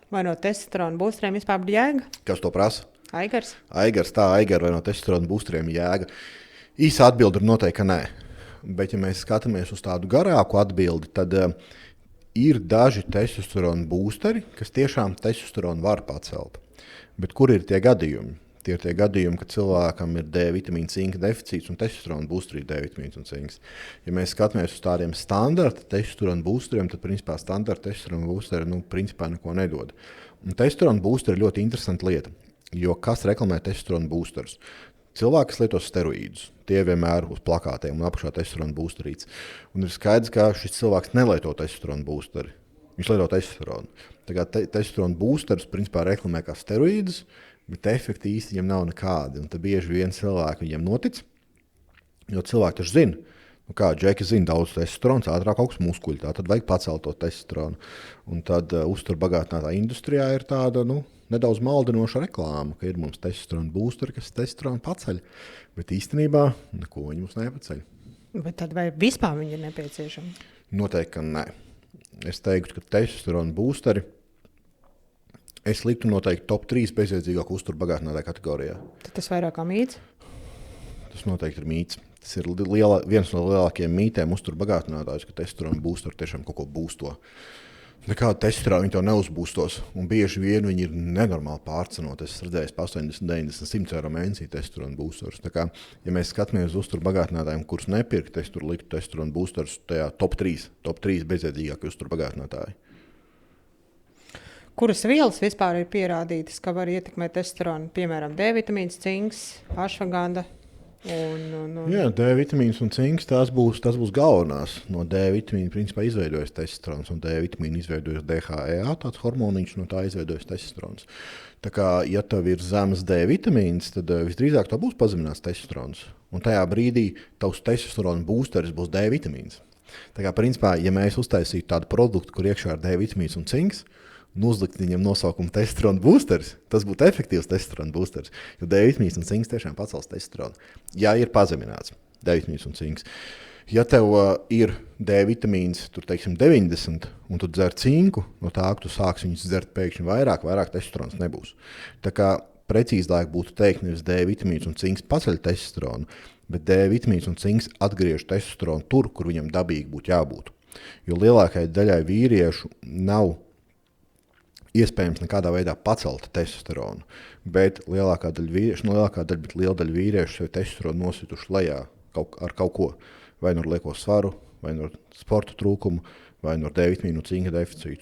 Vai no testosterona būstriem vispār būtu jēga? Kas to prasa? Aigars? Aigars, vai no testosterona būstriem jēga? Īsa atbilde ir noteikti, ka nē. Bet, ja mēs skatāmies uz tādu garāku atbildi, tad ir daži testosterona būsteri, kas tiešām testosteronu var pacelt. Bet kur ir tie gadījumi? Tie ir tie gadījumi, kad cilvēkam ir D vitamīna, cinka deficīts un testosterona būsterī D vitamīns un cinks. Ja mēs skatāmies uz tādiem standarta testosterona būsteriem, tad principā standarta testosterona būsteri principā neko nedod. Un testosterona būsteri ir ļoti interesanta lieta, jo kas reklamē testosterona būsterus? Cilvēki, kas lieto steroīdus, tie vienmēr uz plakātiem un apakšā testosterona būsterīts. Un ir skaidrs, ka šis cilvēks nelieto testosterona būsteri. Viņš lieto testosteronu. Tā kā testosterona būsterus principā reklamē kā steroīdus, bet efekti īsti viņam nav nekādi. Un tad bieži vien cilvēki viņiem notic, jo cilvēki taču zina, kā džeki zina, daudz testosterons, ātrāk augsts muskuļi, tā tad vajag pacelt to testosteronu. Un tad uzturbagātinātā industrijā ir tāda, nedaudz maldinoša reklāma, ka ir mums testosterona būsteri, kas testosteronu paceļ, bet īstenībā neko viņi mums nepaceļ. Bet tad vai vispār viņi ir nepieciešami? Noteikti, ka nē. Es teiktu, ka testosterona būsteri es liktu noteikti top 3 bezjēdzīgāku uzturbagātinātāju kategorijā. Tad tas vairāk kā mīts? Tas noteikti ir mīts. Tas ir viens no lielākajiem mītiem uzturbagātinātājus, ka testosterona būsteri tiešām kaut ko būsto. Nekāda testosterona viņi to neuzbūstos, un bieži vien viņi ir nenormāli pārcenot. Es redzēju 80, 90, 100 eiro mēnesī testosterona būsterus. Tā kā, ja mēs skatāmies uz uzturbagātinātājiem, kurus nepirkt, es tur liktu testosterona būsterus tajā top 3 bezjēdzīgākie uzturbagātinātāji. Kuras vielas vispār ir pierādītas, ka var ietekmēt testosteronu? Piemēram, D vitamīns, cinks, ašvaganda. Jā, D vitamīns un cinks, tas būs galvenās. No D vitamīna principā izveidojas testosterons, un D vitamīna izveidojas DHEA, tāds hormoniņš, no tā izveidojas testosterons. Tā kā, ja tev ir zemes D vitamīns, tad visdrīzāk tev būs pazemināts testosterons. Un tajā brīdī tavs testosterona būsteris būs D vitamīns. Tā kā, principā, ja mēs uztaisītu tādu produktu, kur iekšā ir D vitamīns un cinks, un uzlikt viņam nosaukumu testosterona būsteris, tas būtu efektīvs testosterona būsteris, jo D vitamīns un cinks tiešām pacels testosteronu. Ja ir pazemināts D vitamīns un cinks. Ja tev ir D vitamīns, tur teiksim 90, un tu dzer cinku, no tā, ka tu sāksi viņus dzert pēkšņi vairāk testosterons nebūs. Tā kā precīzāk būtu teikt, nevis D vitamīns un cinks paceļ testosteronu, bet D vitamīns un cinks atgriež testosteronu tur, kur viņam dabīgi būtu jābūt. Jo lielākajai daļai vīriešu nav iespējams nekādā veidā pacelt testosteronu, bet liela daļa vīriešu sev testosteronu nosituši lejā ar kaut ko, vai no lieko svaru, vai no sporta trūkumu, vai no D vitamīnu un cinka deficītu.